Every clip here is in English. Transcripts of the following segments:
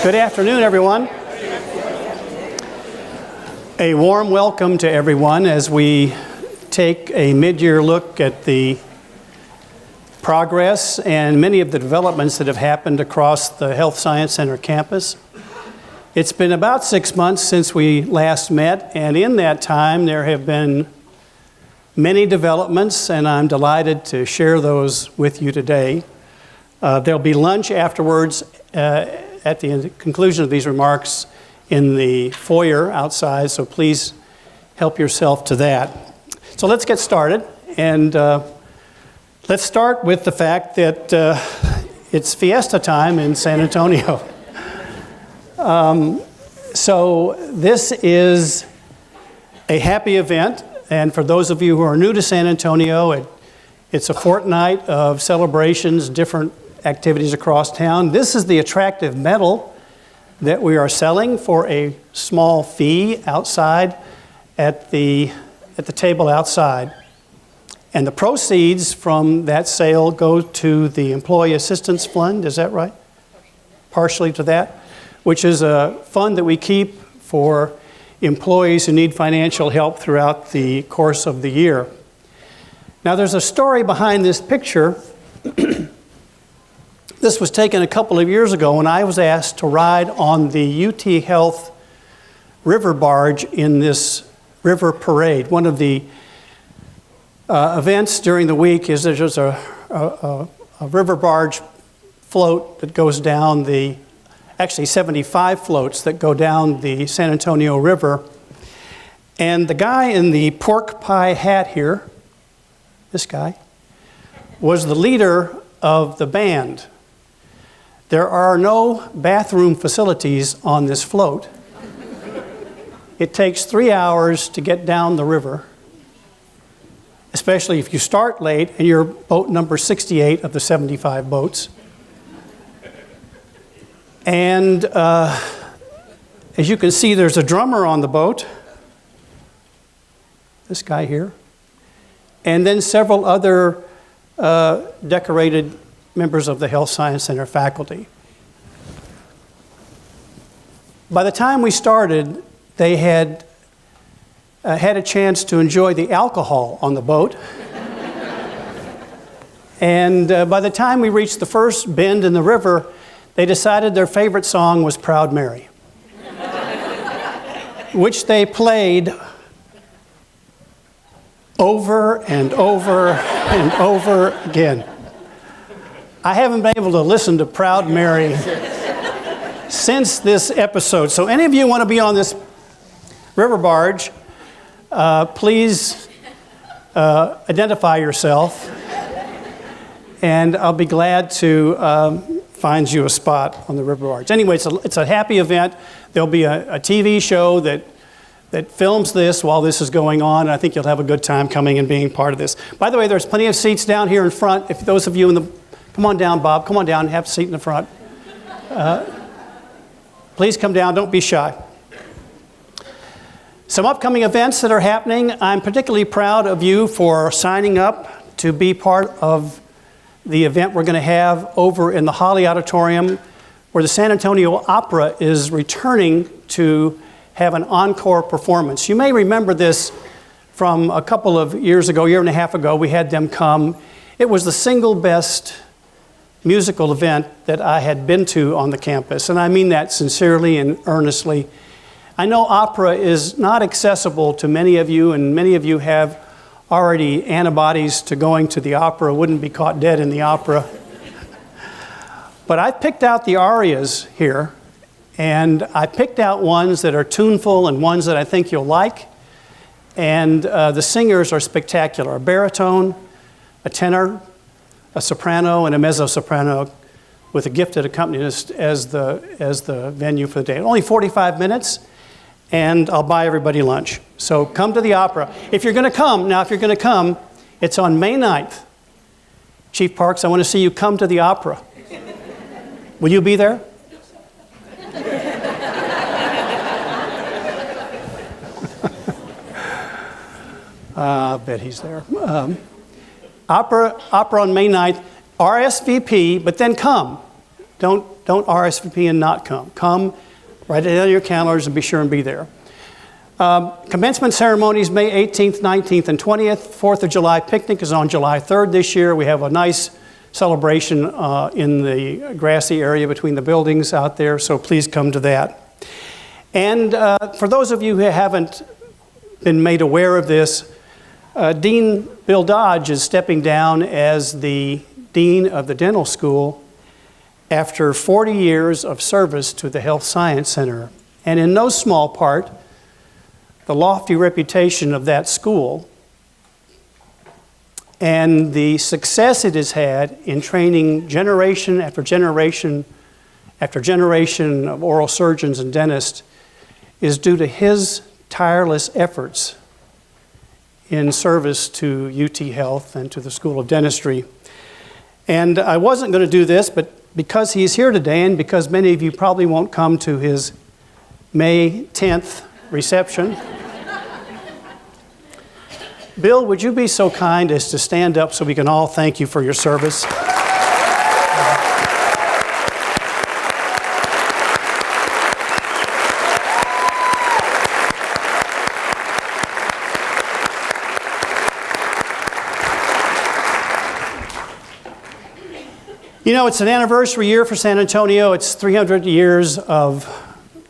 Good afternoon, everyone. A warm welcome to everyone as we take a mid-year look at the progress and many of the developments that have happened across the Health Science Center campus. It's been about 6 months since we last met, and in that time there have been many developments, and I'm delighted to share those with you today. There'll be lunch afterwards at the conclusion of these remarks in the foyer outside, so please help yourself to that. So let's get started, and let's start with the fact that it's fiesta time in San Antonio. So this is a happy event, and for those of you who are new to San Antonio, it's a fortnight of celebrations, different activities across town. This is the attractive medal that we are selling for a small fee outside at the table outside. And the proceeds from that sale go to the Employee Assistance Fund, is that right? Partially to that, which is a fund that we keep for employees who need financial help throughout the course of the year. Now there's a story behind this picture. This was taken a couple of years ago when I was asked to ride on the UT Health river barge in this river parade. One of the events during the week is there's a river barge float that goes down actually 75 floats that go down the San Antonio River. And the guy in the pork pie hat here, this guy, was the leader of the band. There are no bathroom facilities on this float. It takes 3 hours to get down the river, especially if you start late and you're boat number 68 of the 75 boats. And as you can see, there's a drummer on the boat, this guy here, and then several other decorated members of the Health Science Center faculty. By the time we started, they had had a chance to enjoy the alcohol on the boat. And by the time we reached the first bend in the river, they decided their favorite song was Proud Mary, which they played over and over and over again. I haven't been able to listen to Proud Mary since this episode. So any of you want to be on this river barge, please identify yourself, and I'll be glad to find you a spot on the river barge. Anyway, it's a happy event. There'll be a TV show that films this while this is going on, and I think you'll have a good time coming and being part of this. By the way, there's plenty of seats down here in front. If those of you come on down, Bob, come on down and have a seat in the front. Please come down, don't be shy. Some upcoming events that are happening. I'm particularly proud of you for signing up to be part of the event we're going to have over in the Holly Auditorium, where the San Antonio Opera is returning to have an encore performance. You may remember this from a couple of years ago, year and a half ago, we had them come. It was the single best musical event that I had been to on the campus, and I mean that sincerely and earnestly. I know opera is not accessible to many of you, and many of you have already antibodies to going to the opera, wouldn't be caught dead in the opera. But I picked out the arias here, and I picked out ones that are tuneful and ones that I think you'll like. And the singers are spectacular. A baritone, a tenor, a soprano, and a mezzo-soprano with a gifted accompanist as the venue for the day. Only 45 minutes, and I'll buy everybody lunch. So come to the opera. If you're going to come, it's on May 9th. Chief Parks, I want to see you come to the opera. Will you be there? I bet he's there. Opera on May 9th, RSVP, but then come. Don't RSVP and not come. Come, write it on your calendars and be sure and be there. Commencement ceremonies May 18th, 19th, and 20th. 4th of July picnic is on July 3rd this year. We have a nice celebration in the grassy area between the buildings out there, so please come to that. And for those of you who haven't been made aware of this, Dean Bill Dodge is stepping down as the Dean of the Dental School after 40 years of service to the Health Science Center. And in no small part, the lofty reputation of that school and the success it has had in training generation after generation after generation of oral surgeons and dentists is due to his tireless efforts in service to UT Health and to the School of Dentistry. And I wasn't going to do this, but because he's here today and because many of you probably won't come to his May 10th reception, Bill, would you be so kind as to stand up so we can all thank you for your service? You know, it's an anniversary year for San Antonio. It's 300 years of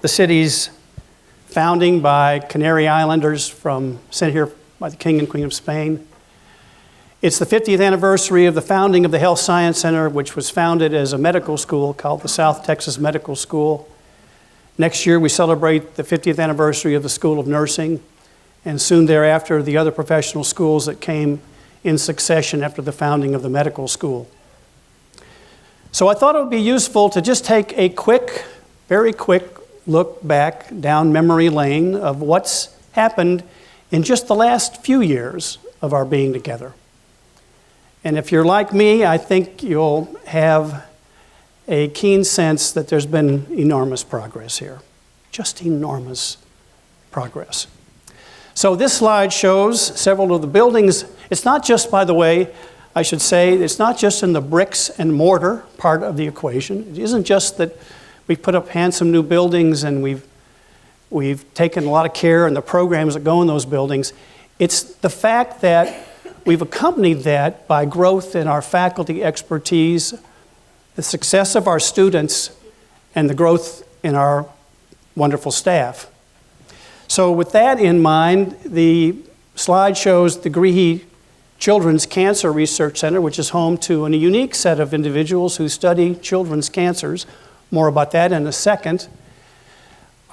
the city's founding by Canary Islanders sent here by the King and Queen of Spain. It's the 50th anniversary of the founding of the Health Science Center, which was founded as a medical school called the South Texas Medical School. Next year, we celebrate the 50th anniversary of the School of Nursing, and soon thereafter, the other professional schools that came in succession after the founding of the medical school. So I thought it would be useful to just take a very quick look back down memory lane of what's happened in just the last few years of our being together. And if you're like me, I think you'll have a keen sense that there's been enormous progress here. Just enormous progress. So this slide shows several of the buildings. It's not just, by the way, I should say, it's not just in the bricks and mortar part of the equation. It isn't just that we've put up handsome new buildings and we've taken a lot of care in the programs that go in those buildings. It's the fact that we've accompanied that by growth in our faculty expertise, the success of our students, and the growth in our wonderful staff. So with that in mind, the slide shows the Greehey Children's Cancer Research Center, which is home to a unique set of individuals who study children's cancers. More about that in a second.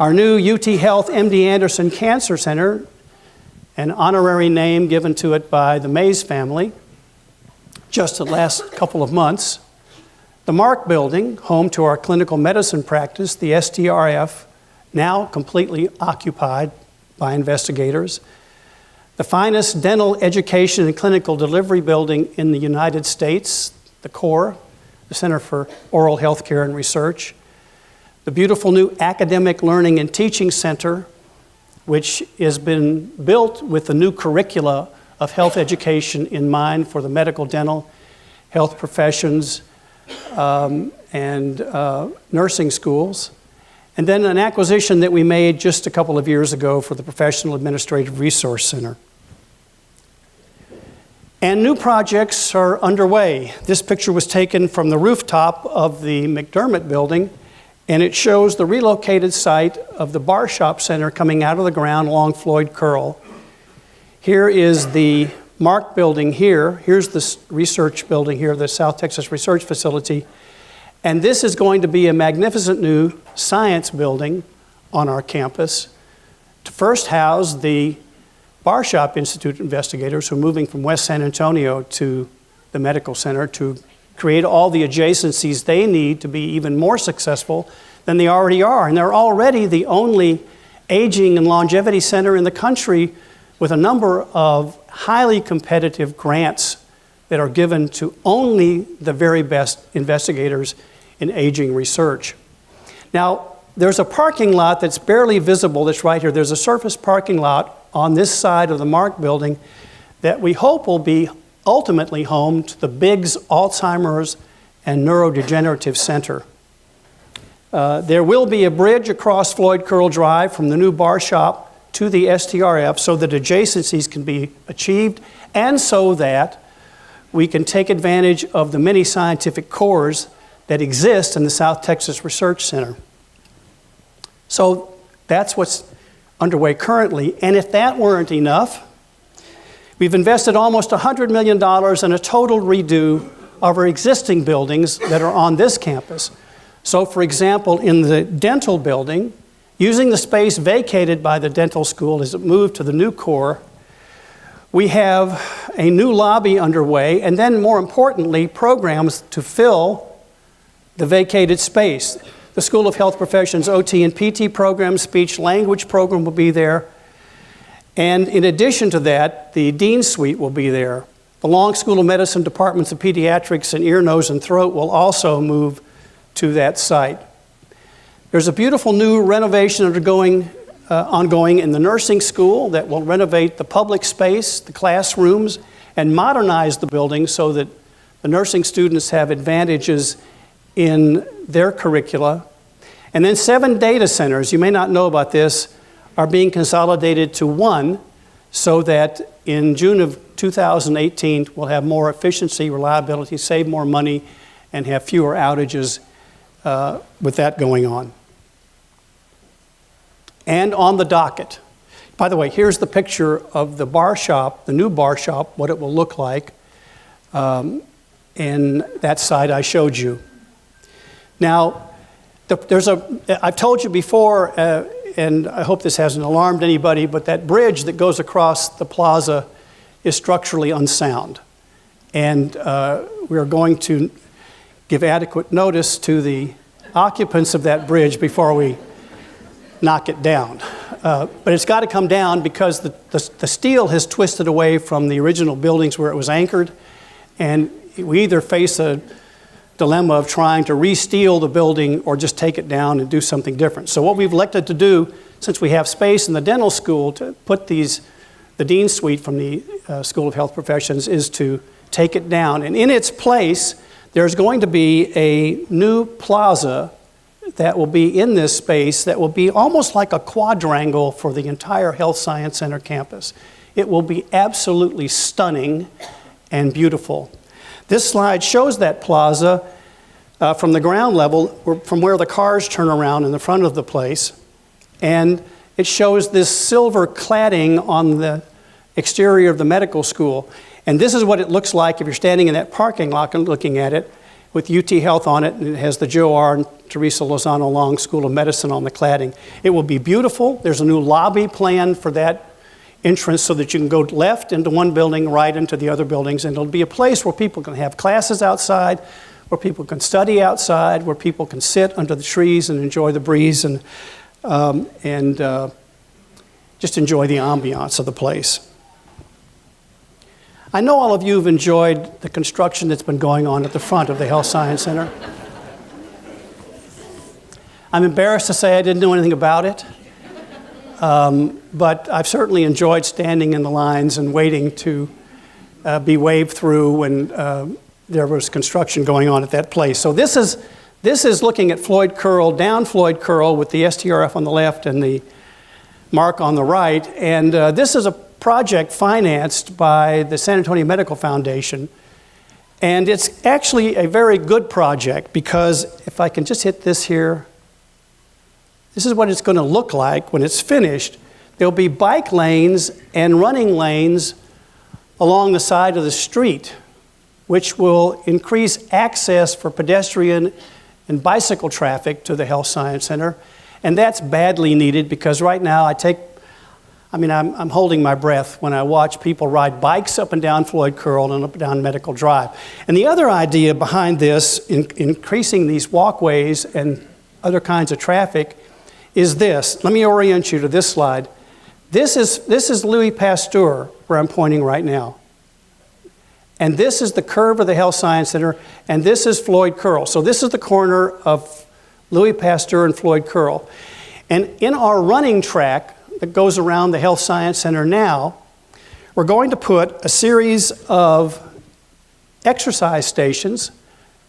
Our new UT Health MD Anderson Cancer Center, an honorary name given to it by the Mays family, just the last couple of months. The Mark Building, home to our clinical medicine practice, the STRF, now completely occupied by investigators. The finest dental education and clinical delivery building in the United States, the CORE, the Center for Oral Health Care and Research. The beautiful new Academic Learning and Teaching Center, which has been built with the new curricula of health education in mind for the medical, dental, health professions, and nursing schools. And then an acquisition that we made just a couple of years ago for the Professional Administrative Resource Center. And new projects are underway. This picture was taken from the rooftop of the McDermott Building, and it shows the relocated site of the Bar Shop Center coming out of the ground along Floyd Curl. Here is the Mark Building here. Here's the research building here, the South Texas Research Facility. And this is going to be a magnificent new science building on our campus to first house the Bar Shop Institute investigators who are moving from West San Antonio to the medical center to create all the adjacencies they need to be even more successful than they already are. And they're already the only aging and longevity center in the country with a number of highly competitive grants that are given to only the very best investigators in aging research. Now, there's a parking lot that's barely visible that's right here. There's a surface parking lot on this side of the Mark Building that we hope will be ultimately home to the Biggs Alzheimer's and Neurodegenerative Center There will be a bridge across Floyd Curl Drive from the new bar shop to the STRF so that adjacencies can be achieved and so that we can take advantage of the many scientific cores that exist in the South Texas Research Center. So that's what's underway currently. And if that weren't enough, we've invested almost $100 million in a total redo of our existing buildings that are on this campus. So for example, in the dental building, using the space vacated by the dental school as it moved to the new core, we have a new lobby underway, and then more importantly, programs to fill the vacated space. The School of Health Professions OT and PT program, speech language program will be there. And in addition to that, the Dean's Suite will be there. The Long School of Medicine departments of pediatrics and ear, nose, and throat will also move to that site. There's a beautiful new renovation ongoing in the nursing school that will renovate the public space, the classrooms, and modernize the building so that the nursing students have advantages in their curricula. And then 7 data centers, you may not know about this, are being consolidated to one so that in June of 2018 we'll have more efficiency, reliability, save more money, and have fewer outages with that going on. And on the docket. By the way, here's the picture of the bar shop, the new bar shop, what it will look like, and that site I showed you. Now, I've told you before, and I hope this hasn't alarmed anybody, but that bridge that goes across the plaza is structurally unsound. And we're going to give adequate notice to the occupants of that bridge before we knock it down. But it's got to come down because the steel has twisted away from the original buildings where it was anchored, and we either face a dilemma of trying to re-steel the building or just take it down and do something different. So what we've elected to do, since we have space in the dental school to put the Dean's Suite from the School of Health Professions, is to take it down. And in its place, there's going to be a new plaza that will be in this space that will be almost like a quadrangle for the entire Health Science Center campus. It will be absolutely stunning and beautiful. This slide shows that plaza from the ground level, from where the cars turn around in the front of the place. And it shows this silver cladding on the exterior of the medical school. And this is what it looks like if you're standing in that parking lot and looking at it, with UT Health on it, and it has the Joe R. and Teresa Lozano Long School of Medicine on the cladding. It will be beautiful. There's a new lobby plan for that entrance so that you can go left into one building, right into the other buildings, and it'll be a place where people can have classes outside, where people can study outside, where people can sit under the trees and enjoy the breeze and just enjoy the ambiance of the place. I know all of you have enjoyed the construction that's been going on at the front of the Health Science Center. I'm embarrassed to say I didn't know anything about it, but I've certainly enjoyed standing in the lines and waiting to be waved through when there was construction going on at that place. So this is looking at Floyd Curl, down Floyd Curl with the STRF on the left and the mark on the right, and this is a project financed by the San Antonio Medical Foundation. And it's actually a very good project because if I can just hit this here, this is what it's going to look like when it's finished. There'll be bike lanes and running lanes along the side of the street, which will increase access for pedestrian and bicycle traffic to the Health Science Center. And that's badly needed because right now I'm holding my breath when I watch people ride bikes up and down Floyd Curl and up and down Medical Drive. And the other idea behind this, in increasing these walkways and other kinds of traffic, is this. Let me orient you to this slide. This is Louis Pasteur, where I'm pointing right now. And this is the curve of the Health Science Center, and this is Floyd Curl. So this is the corner of Louis Pasteur and Floyd Curl. And in our running track that goes around the Health Science Center now, we're going to put a series of exercise stations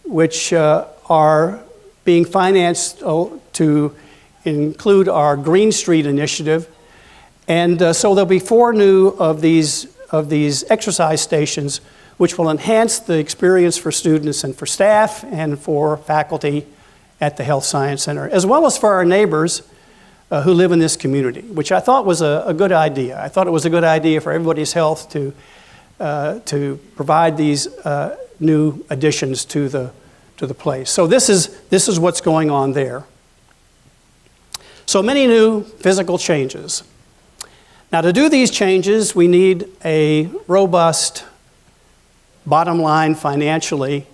which are being financed to include our Green Street initiative. And so there'll be 4 new of these exercise stations, which will enhance the experience for students and for staff and for faculty at the Health Science Center, as well as for our neighbors who live in this community, which I thought was a good idea. I thought it was a good idea for everybody's health to provide these new additions to the place. So this is what's going on there. So many new physical changes. Now, to do these changes, we need a robust bottom line financially.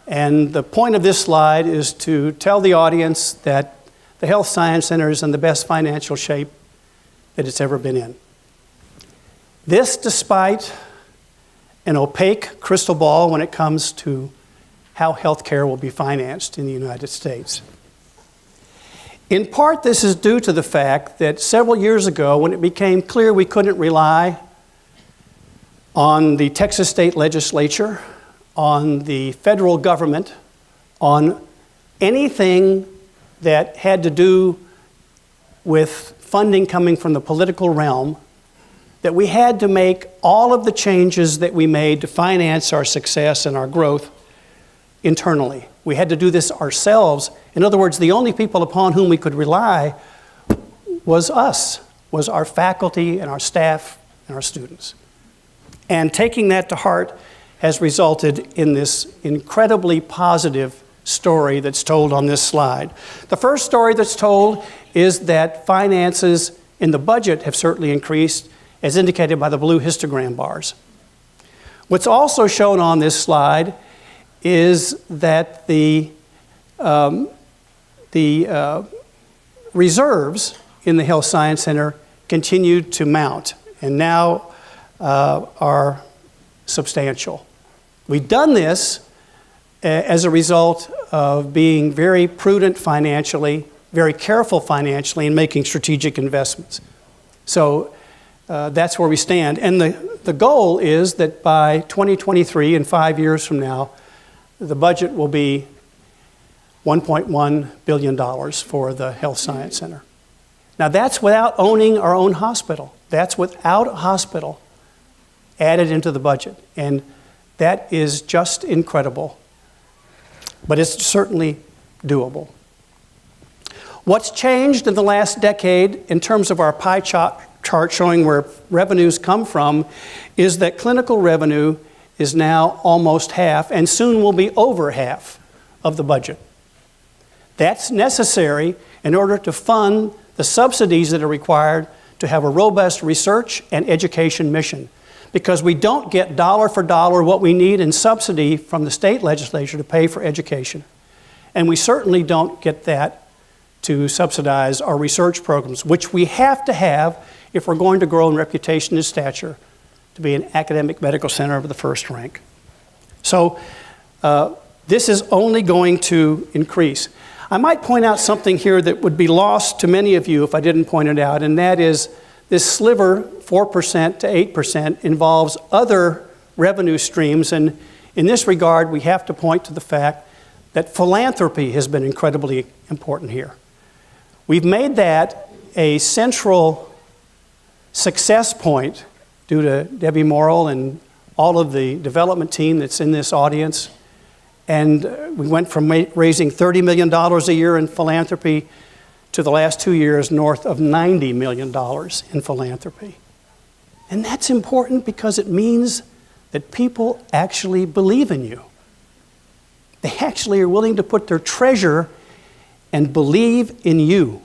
And the point of this slide is to tell the audience that the Health Science Center is in the best financial shape that it's ever been in. This despite an opaque crystal ball when it comes to how healthcare will be financed in the United States. In part, this is due to the fact that several years ago, when it became clear we couldn't rely on the Texas State Legislature, on the federal government, on anything that had to do with funding coming from the political realm, that we had to make all of the changes that we made to finance our success and our growth internally. We had to do this ourselves. In other words, the only people upon whom we could rely was us, was our faculty and our staff and our students. And taking that to heart has resulted in this incredibly positive story that's told on this slide. The first story that's told is that finances in the budget have certainly increased, as indicated by the blue histogram bars. What's also shown on this slide is that the reserves in the Health Science Center continued to mount and now are substantial. We've done this as a result of being very prudent financially, very careful financially, and making strategic investments. So that's where we stand. And the goal is that by 2023, in 5 years from now, the budget will be $1.1 billion for the Health Science Center. Now that's without owning our own hospital. That's without a hospital added into the budget. And that is just incredible. But it's certainly doable. What's changed in the last decade in terms of our pie chart showing where revenues come from is that clinical revenue is now almost half and soon will be over half of the budget. That's necessary in order to fund the subsidies that are required to have a robust research and education mission, because we don't get dollar for dollar what we need in subsidy from the state legislature to pay for education. And we certainly don't get that to subsidize our research programs, which we have to have if we're going to grow in reputation and stature to be an academic medical center of the first rank. So this is only going to increase. I might point out something here that would be lost to many of you if I didn't point it out, and that is this sliver, 4% to 8%, involves other revenue streams. And in this regard, we have to point to the fact that philanthropy has been incredibly important here. We've made that a central success point due to Debbie Morrill and all of the development team that's in this audience. And we went from raising $30 million a year in philanthropy to the last 2 years north of $90 million in philanthropy. And that's important because it means that people actually believe in you. They actually are willing to put their treasure and believe in you.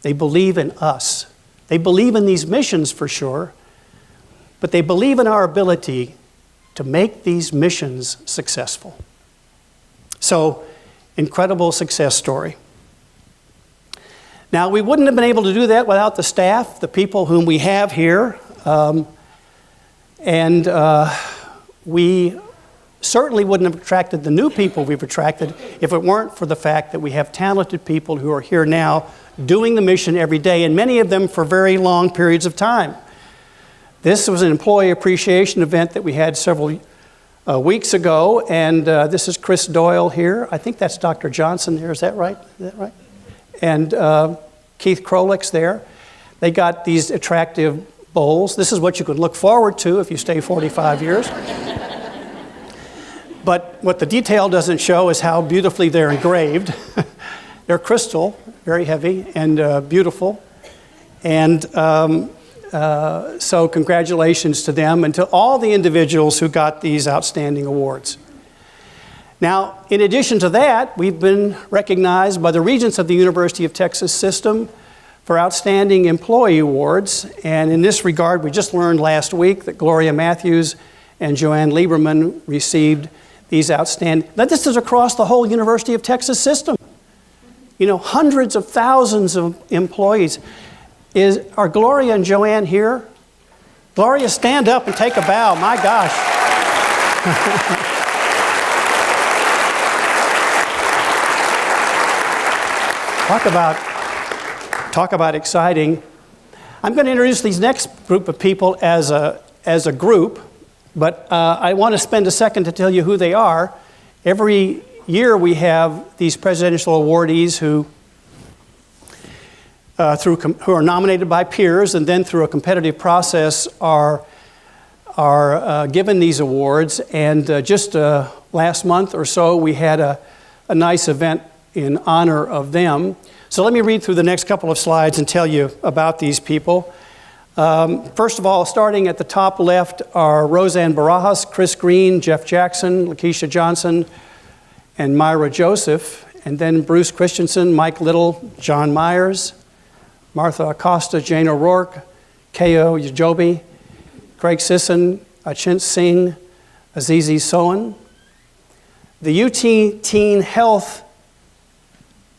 They believe in us. They believe in these missions for sure, but they believe in our ability to make these missions successful. So, incredible success story. Now, we wouldn't have been able to do that without the staff, the people whom we have here. We certainly wouldn't have attracted the new people we've attracted if it weren't for the fact that we have talented people who are here now doing the mission every day, and many of them for very long periods of time. This was an employee appreciation event that we had several weeks ago, and this is Chris Doyle here. I think that's Dr. Johnson there. Is that right? And Keith Krolik's there. They got these attractive bowls. This is what you can look forward to if you stay 45 years. But what the detail doesn't show is how beautifully they're engraved. They're crystal, very heavy and beautiful. And so congratulations to them and to all the individuals who got these outstanding awards. Now, in addition to that, we've been recognized by the Regents of the University of Texas System for Outstanding Employee Awards. And in this regard, we just learned last week that Gloria Matthews and Joanne Lieberman received these outstanding. Now, this is across the whole University of Texas system. You know, hundreds of thousands of employees. Are Gloria and Joanne here? Gloria, stand up and take a bow. My gosh. Talk about exciting. I'm going to introduce these next group of people as a group, but I want to spend a second to tell you who they are. Every year we have these presidential awardees who are nominated by peers and then through a competitive process are given these awards. And just last month or so we had a nice event in honor of them. So let me read through the next couple of slides and tell you about these people. First of all, starting at the top left are Roseanne Barajas, Chris Green, Jeff Jackson, Lakeisha Johnson, and Myra Joseph. And then Bruce Christensen, Mike Little, John Myers, Martha Acosta, Jane O'Rourke, K.O. Yajobi, Craig Sisson, Achint Singh, Azizi Sohan. The UT Teen Health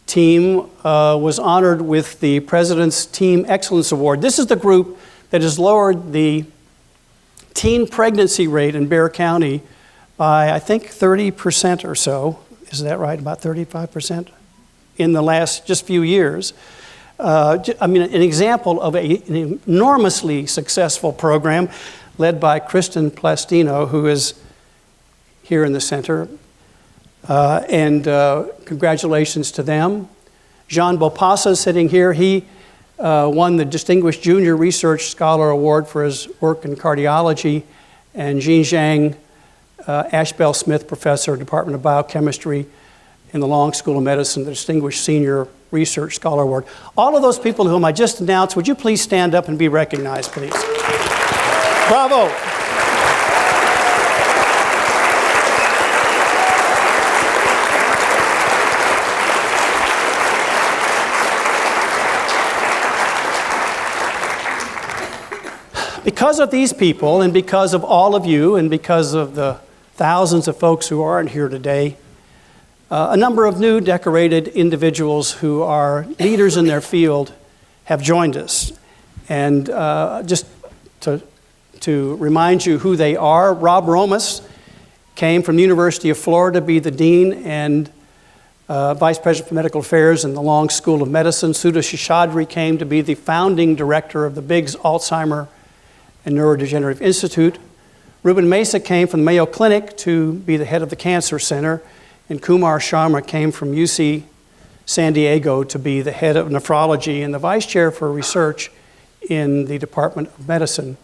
team was honored with the President's Team Excellence Award. This is the group that has lowered the teen pregnancy rate in Bexar County by, I think, 30% or so. Is that right? About 35% in the last just few years. I mean, an example of an enormously successful program led by Kristen Plastino, who is here in the center. And congratulations to them. Jean Bopassa sitting here, he won the Distinguished Junior Research Scholar Award for his work in cardiology. And Jean Zhang, Ashbel Smith Professor, Department of Biochemistry in the Long School of Medicine, the Distinguished Senior Research Scholar Award. All of those people whom I just announced, would you please stand up and be recognized, please? Bravo. Because of these people and because of all of you and because of the thousands of folks who aren't here today, a number of new decorated individuals who are leaders in their field have joined us. And just to remind you who they are, Rob Romas came from the University of Florida to be the Dean and Vice President for Medical Affairs in the Long School of Medicine. Sudha Seshadri came to be the founding director of the Biggs Alzheimer and Neurodegenerative Institute. Ruben Mesa came from the Mayo Clinic to be the head of the Cancer Center. And Kumar Sharma came from UC San Diego to be the head of nephrology and the vice chair for research in the Department of Medicine.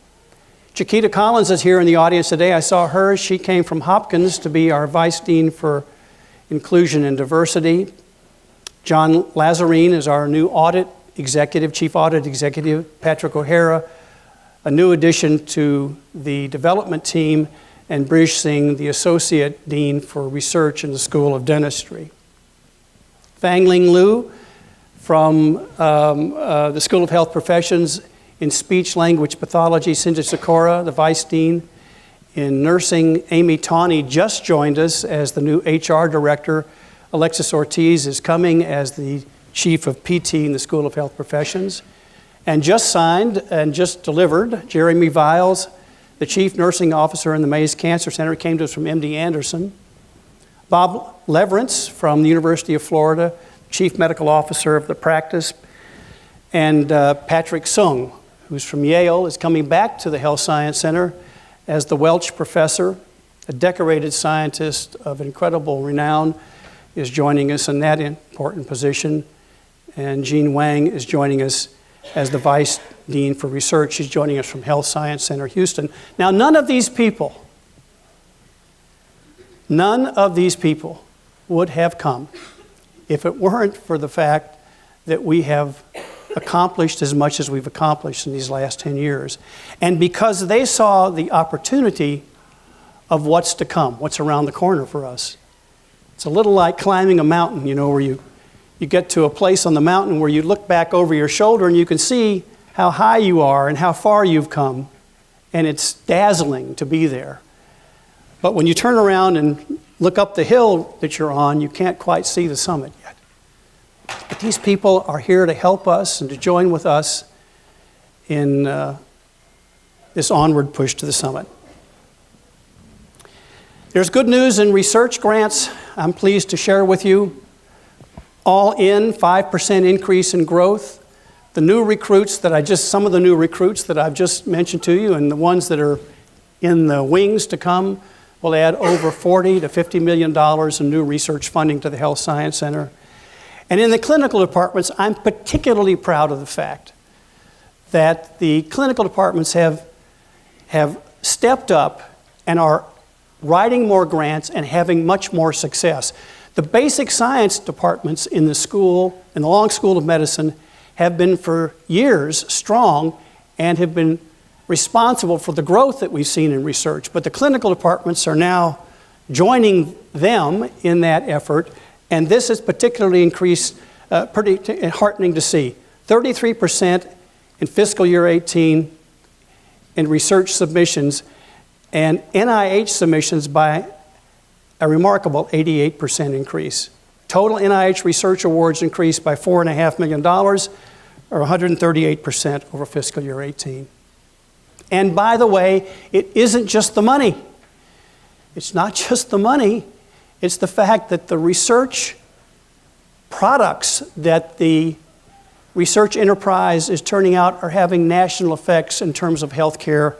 Chiquita Collins is here in the audience today. I saw her. She came from Hopkins to be our vice dean for inclusion and diversity. John Lazarine is our new audit executive, chief audit executive. Patrick O'Hara, a new addition to the development team, and Brish Singh, the Associate Dean for Research in the School of Dentistry. Fang Ling Liu from the School of Health Professions in Speech Language Pathology, Cindy Sikora, the Vice Dean. In Nursing, Amy Tawney just joined us as the new HR Director. Alexis Ortiz is coming as the Chief of PT in the School of Health Professions. And just signed and just delivered, Jeremy Viles, the Chief Nursing Officer in the Mays Cancer Center, came to us from MD Anderson. Bob Leverance from the University of Florida, Chief Medical Officer of the practice. And Patrick Sung, who's from Yale, is coming back to the Health Science Center as the Welch Professor. a decorated scientist of incredible renown, is joining us in that important position. And Jean Wang is joining us as the Vice Dean for Research. She's joining us from Health Science Center, Houston. Now, none of these people would have come if it weren't for the fact that we have accomplished as much as we've accomplished in these last 10 years. And because they saw the opportunity of what's to come, what's around the corner for us. It's a little like climbing a mountain, you know, where you get to a place on the mountain where you look back over your shoulder and you can see how high you are and how far you've come. And it's dazzling to be there. But when you turn around and look up the hill that you're on, you can't quite see the summit yet. But these people are here to help us and to join with us in this onward push to the summit. There's good news in research grants. I'm pleased to share with you. All in, 5% increase in growth. The new recruits some of the new recruits that I've just mentioned to you, and the ones that are in the wings to come, will add over $40 to $50 million in new research funding to the Health Science Center. And in the clinical departments, I'm particularly proud of the fact that the clinical departments have stepped up and are writing more grants and having much more success. The basic science departments in the Long School of Medicine have been for years strong and have been responsible for the growth that we've seen in research. But the clinical departments are now joining them in that effort, and this is particularly pretty heartening to see. 33% in fiscal year 18 in research submissions, and NIH submissions by a remarkable 88% increase. Total NIH research awards increased by $4.5 million, or 138% over fiscal year 18. And by the way, it isn't just the money. It's not just the money. It's the fact that the research products that the research enterprise is turning out are having national effects in terms of healthcare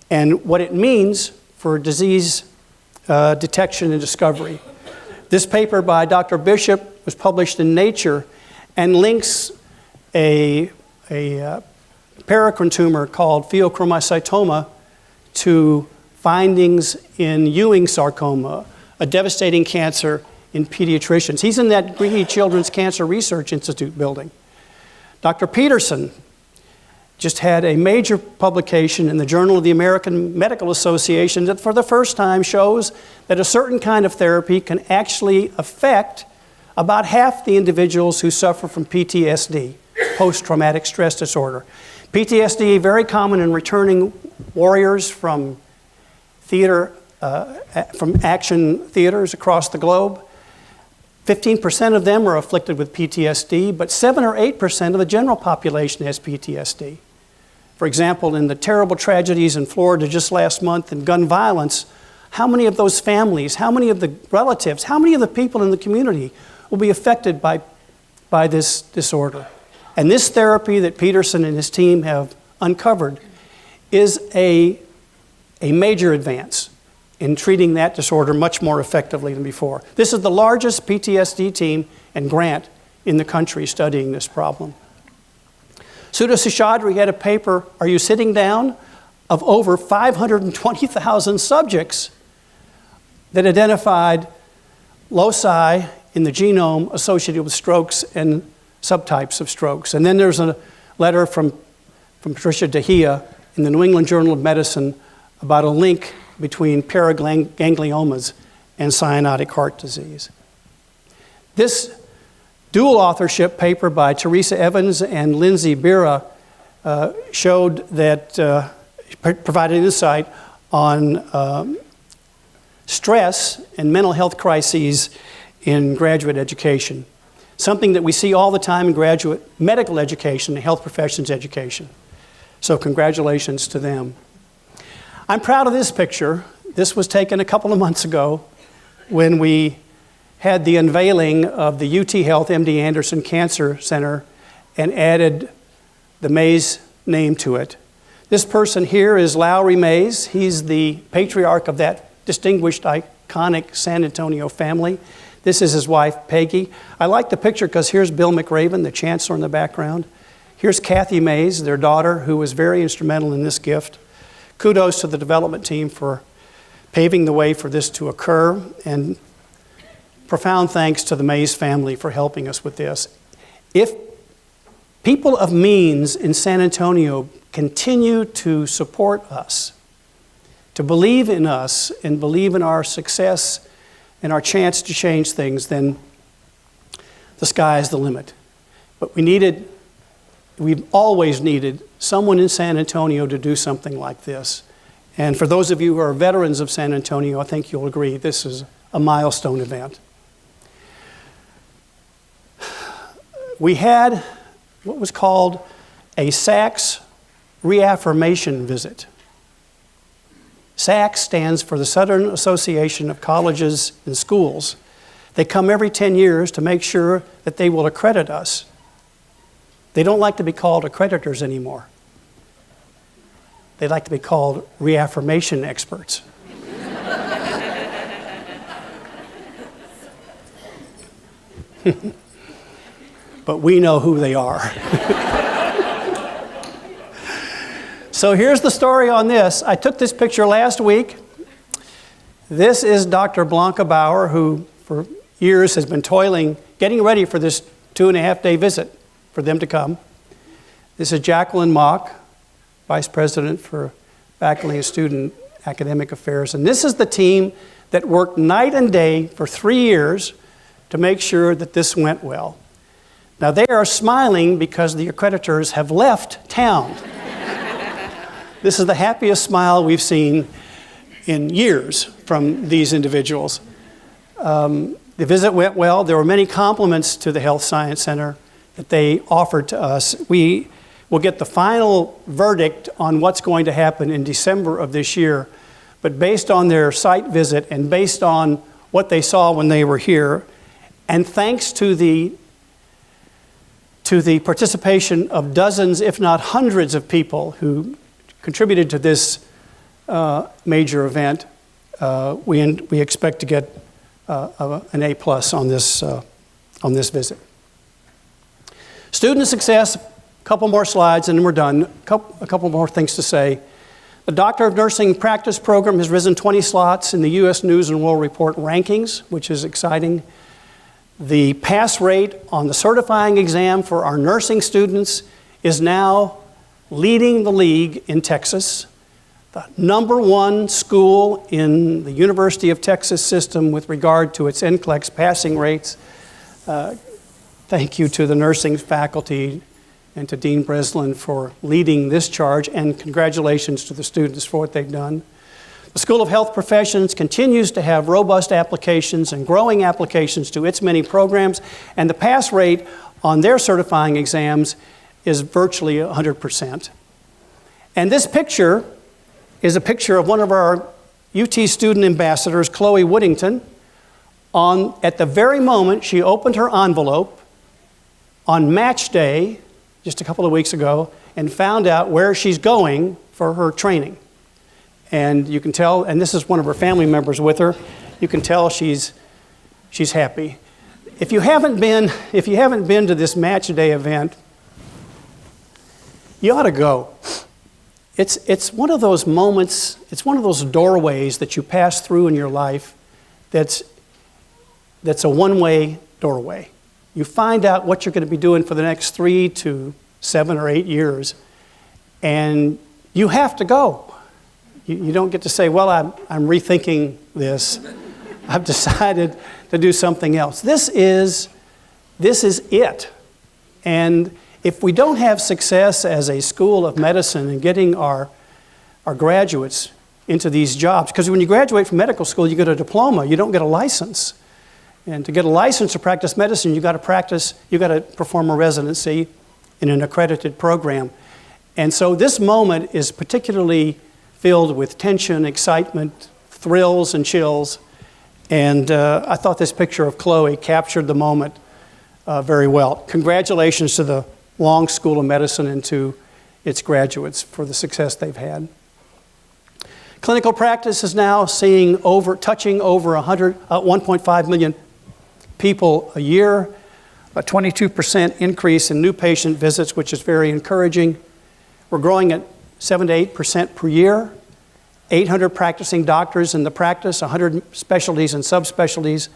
and what it means for disease detection and discovery. This paper by Dr. Bishop was published in Nature and links a paracrine tumor called pheochromocytoma to findings in Ewing sarcoma, a devastating cancer in pediatricians. He's in that Greehey Children's Cancer Research Institute building. Dr. Peterson just had a major publication in the Journal of the American Medical Association that for the first time shows that a certain kind of therapy can actually affect about half the individuals who suffer from PTSD, post-traumatic stress disorder. PTSD, very common in returning warriors from action theaters across the globe. 15% of them are afflicted with PTSD, but 7 or 8% of the general population has PTSD. For example, in the terrible tragedies in Florida just last month in gun violence, how many of those families, how many of the relatives, how many of the people in the community will be affected by this disorder? And this therapy that Peterson and his team have uncovered is a major advance in treating that disorder much more effectively than before. This is the largest PTSD team and grant in the country studying this problem. Sudha Seshadri had a paper, Are You Sitting Down?, of over 520,000 subjects that identified loci in the genome associated with strokes and subtypes of strokes. And then there's a letter from Patricia Dahia in the New England Journal of Medicine about a link between paragangliomas and cyanotic heart disease. This dual authorship paper by Teresa Evans and Lindsay Bira showed that, provided insight on stress and mental health crises in graduate education, something that we see all the time in graduate medical education and health professions education. So congratulations to them. I'm proud of this picture. This was taken a couple of months ago when we had the unveiling of the UT Health MD Anderson Cancer Center and added the Mays name to it. This person here is Lowry Mays. He's the patriarch of that distinguished, iconic San Antonio family. This is his wife, Peggy. I like the picture because here's Bill McRaven, the chancellor in the background. Here's Kathy Mays, their daughter, who was very instrumental in this gift. Kudos to the development team for paving the way for this to occur, and profound thanks to the Mays family for helping us with this. If people of means in San Antonio continue to support us, to believe in us and believe in our success and our chance to change things, then the sky is the limit. But we've always needed someone in San Antonio to do something like this. And for those of you who are veterans of San Antonio, I think you'll agree this is a milestone event. We had what was called a SACS reaffirmation visit. SACS stands for the Southern Association of Colleges and Schools. They come every 10 years to make sure that they will accredit us. They don't like to be called accreditors anymore. They like to be called reaffirmation experts. But we know who they are. So here's the story on this. I took this picture last week. This is Dr. Blanca Bauer, who for years has been toiling, getting ready for this 2.5-day visit for them to come. This is Jacqueline Mock, Vice President for Faculty and Student Academic Affairs. And this is the team that worked night and day for 3 years to make sure that this went well. Now they are smiling because the accreditors have left town. This is the happiest smile we've seen in years from these individuals. The visit went well. There were many compliments to the Health Science Center that they offered to us. We will get the final verdict on what's going to happen in December of this year. But based on their site visit and based on what they saw when they were here, and thanks to the participation of dozens, if not hundreds of people who contributed to this major event, we expect to get an A+ on this visit. Student success, a couple more slides and then we're done. A couple more things to say. The Doctor of Nursing Practice program has risen 20 slots in the U.S. News and World Report rankings, which is exciting. The pass rate on the certifying exam for our nursing students is now leading the league in Texas. The #1 school in the University of Texas system with regard to its NCLEX passing rates. Thank you to the nursing faculty and to Dean Breslin for leading this charge, and congratulations to the students for what they've done. The School of Health Professions continues to have robust applications and growing applications to its many programs, and the pass rate on their certifying exams is virtually 100%. And this picture is a picture of one of our UT student ambassadors, Chloe Woodington, at the very moment she opened her envelope on match day, just a couple of weeks ago, and found out where she's going for her training. And you can tell, and this is one of her family members with her, you can tell she's happy. If you haven't been to this match day event, you ought to go. It's one of those moments, it's one of those doorways that you pass through in your life that's a one-way doorway. You find out what you're going to be doing for the next 3 to 7 or 8 years, and you have to go. You don't get to say, well, I'm rethinking this. I've decided to do something else. This is it. And if we don't have success as a school of medicine in getting our graduates into these jobs, because when you graduate from medical school, you get a diploma, you don't get a license. And to get a license to practice medicine, you got to perform a residency in an accredited program. And so this moment is particularly filled with tension, excitement, thrills, and chills. And I thought this picture of Chloe captured the moment very well. Congratulations to the Long School of Medicine and to its graduates for the success they've had. Clinical practice is now touching over 1.5 million people a year, a 22% increase in new patient visits, which is very encouraging. We're growing at 7 to 8% per year. 800 practicing doctors in the practice, 100 specialties and subspecialties,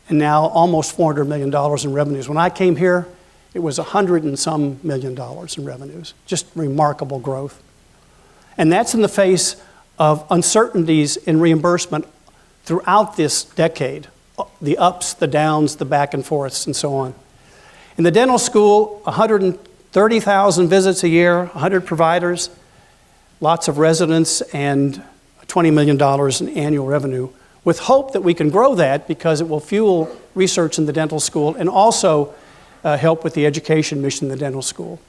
and now almost $400 million in revenues. When I came here, it was $100 and some million in revenues. Just remarkable growth. And that's in the face of uncertainties in reimbursement throughout this decade. The ups, the downs, the back and forths, and so on. In the dental school, 130,000 visits a year, 100 providers, lots of residents, and $20 million in annual revenue, with hope that we can grow that because it will fuel research in the dental school and also help with the education mission in the dental school.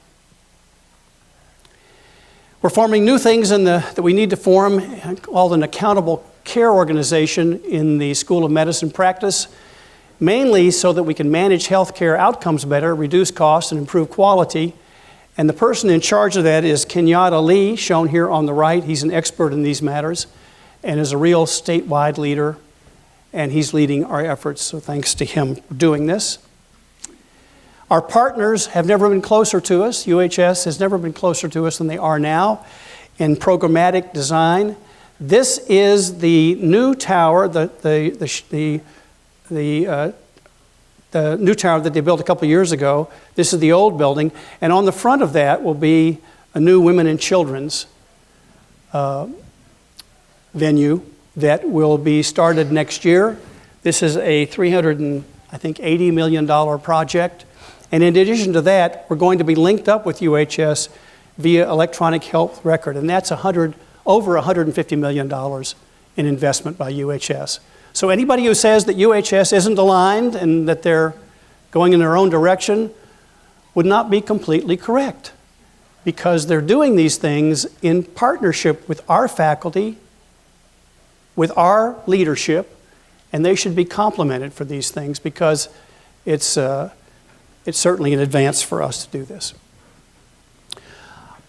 We're forming new things that we need to form, called an accountable care organization in the School of Medicine practice, mainly so that we can manage healthcare outcomes better, reduce costs, and improve quality. And the person in charge of that is Kenyatta Lee, shown here on the right. He's an expert in these matters and is a real statewide leader, and he's leading our efforts, so thanks to him for doing this. Our partners have never been closer to us. UHS has never been closer to us than they are now in programmatic design. This is the new tower, the new tower that they built a couple years ago. This is the old building, and on the front of that will be a new women and children's venue that will be started next year. This is a $380 million project. And in addition to that, we're going to be linked up with UHS via electronic health record, and that's over $150 million in investment by UHS. So anybody who says that UHS isn't aligned and that they're going in their own direction would not be completely correct, because they're doing these things in partnership with our faculty, with our leadership, and they should be complimented for these things because it's certainly an advance for us to do this.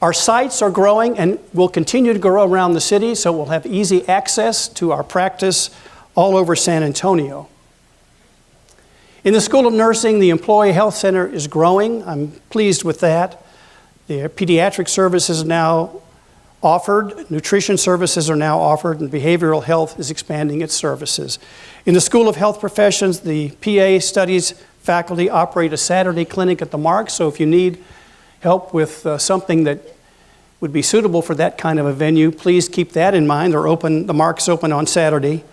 Our sites are growing and will continue to grow around the city, so we'll have easy access to our practice all over San Antonio. In the School of Nursing, the Employee Health Center is growing. I'm pleased with that. The pediatric services are now offered, nutrition services are now offered, and behavioral health is expanding its services. In the School of Health Professions, the PA Studies faculty operate a Saturday clinic at the Mark, so if you need help with something that would be suitable for that kind of a venue, please keep that in mind. The Mark's open on Saturday.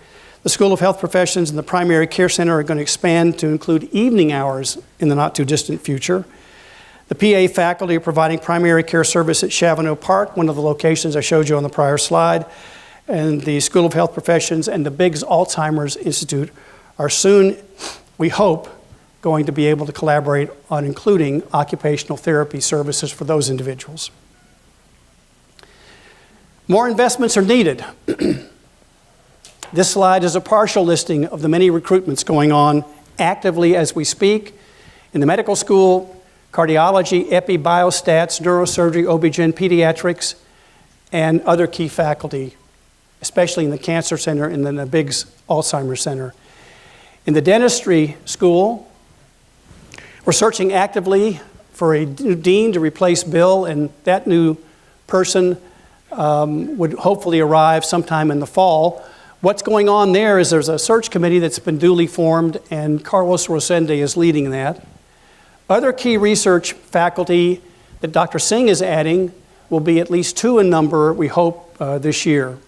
The School of Health Professions and the Primary Care Center are going to expand to include evening hours in the not-too-distant future. The PA faculty are providing primary care service at Chavano Park, one of the locations I showed you on the prior slide. And the School of Health Professions and the Biggs Alzheimer's Institute are soon, we hope, going to be able to collaborate on including occupational therapy services for those individuals. More investments are needed. This slide is a partial listing of the many recruitments going on actively as we speak in the medical school, cardiology, epi, biostats, neurosurgery, OB-GYN, pediatrics, and other key faculty, especially in the Cancer Center and then the Biggs Alzheimer's Center. In the dentistry school, we're searching actively for a new dean to replace Bill, and that new person would hopefully arrive sometime in the fall. What's going on there is there's a search committee that's been duly formed, and Carlos Rosende is leading that. Other key research faculty that Dr. Singh is adding will be at least 2 in number, we hope, this year.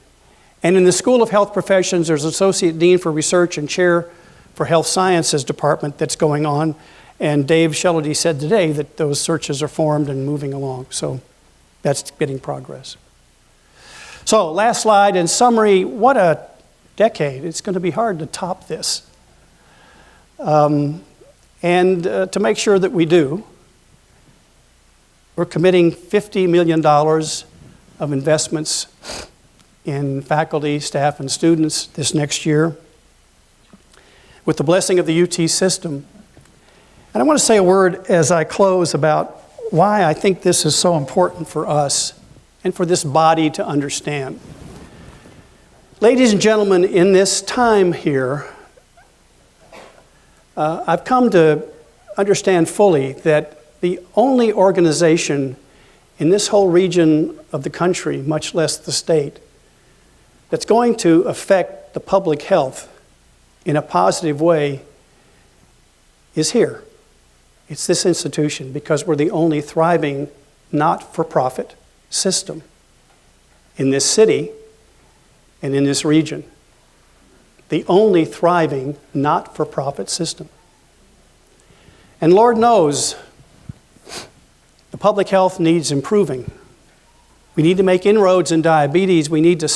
And in the School of Health Professions, there's Associate Dean for Research and Chair for Health Sciences Department that's going on. And Dave Shellady said today that those searches are formed and moving along. So that's getting progress. So last slide, in summary, what a decade. It's going to be hard to top this. And to make sure that we do, we're committing $50 million of investments in faculty, staff, and students this next year with the blessing of the UT system. And I want to say a word as I close about why I think this is so important for us and for this body to understand. Ladies and gentlemen, in this time here, I've come to understand fully that the only organization in this whole region of the country, much less the state, that's going to affect the public health in a positive way is here. It's this institution, because we're the only thriving not-for-profit system in this city and in this region. The only thriving not-for-profit system. And Lord knows the public health needs improving. We need to make inroads in diabetes. We need to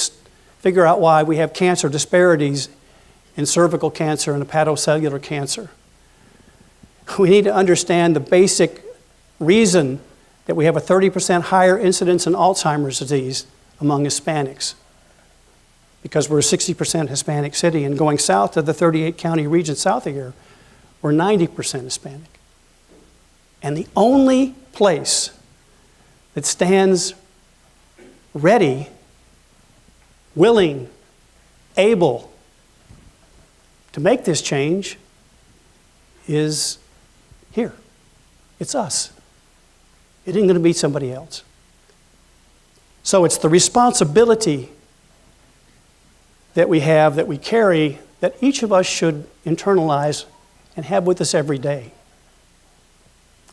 figure out why we have cancer disparities in cervical cancer and hepatocellular cancer. We need to understand the basic reason that we have a 30% higher incidence in Alzheimer's disease among Hispanics, because we're a 60% Hispanic city, and going south to the 38-county region south of here, we're 90% Hispanic. And the only place that stands ready, willing, able to make this change is here. It's us. It ain't going to be somebody else. So it's the responsibility that we have, that we carry, that each of us should internalize and have with us every day.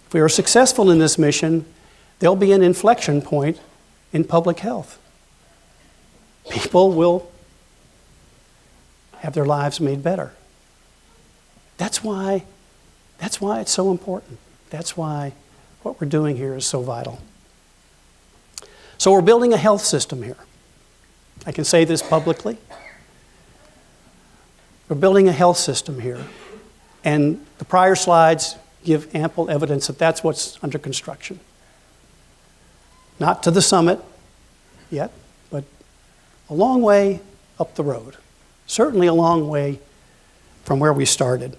If we are successful in this mission, there'll be an inflection point in public health. People will have their lives made better. That's why it's so important. That's why what we're doing here is so vital. So we're building a health system here. I can say this publicly. We're building a health system here. And the prior slides give ample evidence that that's what's under construction. Not to the summit yet, but a long way up the road. Certainly a long way from where we started.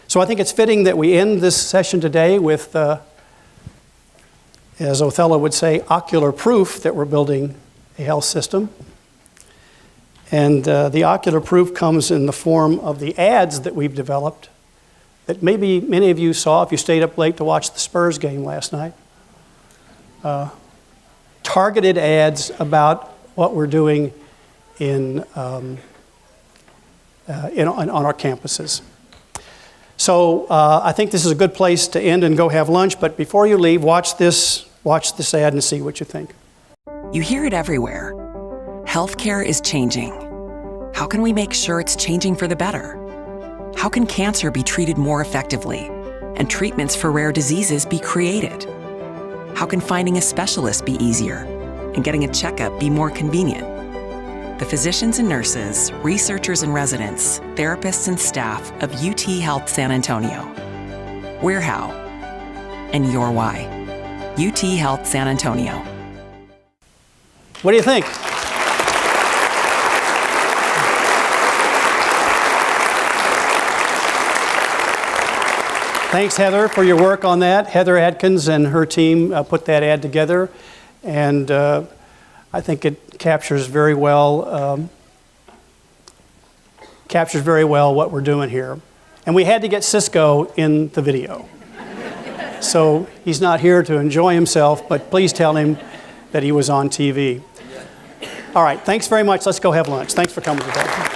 So I think it's fitting that we end this session today with, as Othello would say, ocular proof that we're building a health system. And the ocular proof comes in the form of the ads that we've developed that maybe many of you saw if you stayed up late to watch the Spurs game last night. Targeted ads about what we're doing on our campuses. So I think this is a good place to end and go have lunch, but before you leave, watch this ad and see what you think. You hear it everywhere. Healthcare is changing. How can we make sure it's changing for the better? How can cancer be treated more effectively and treatments for rare diseases be created? How can finding a specialist be easier and getting a checkup be more convenient? The physicians and nurses, researchers and residents, therapists and staff of UT Health San Antonio. We're how, and you're why. UT Health San Antonio. What do you think? Thanks, Heather, for your work on that. Heather Adkins and her team put that ad together, and I think it captures very well what we're doing here. And we had to get Cisco in the video. So he's not here to enjoy himself, but please tell him that he was on TV. All right, thanks very much. Let's go have lunch. Thanks for coming today.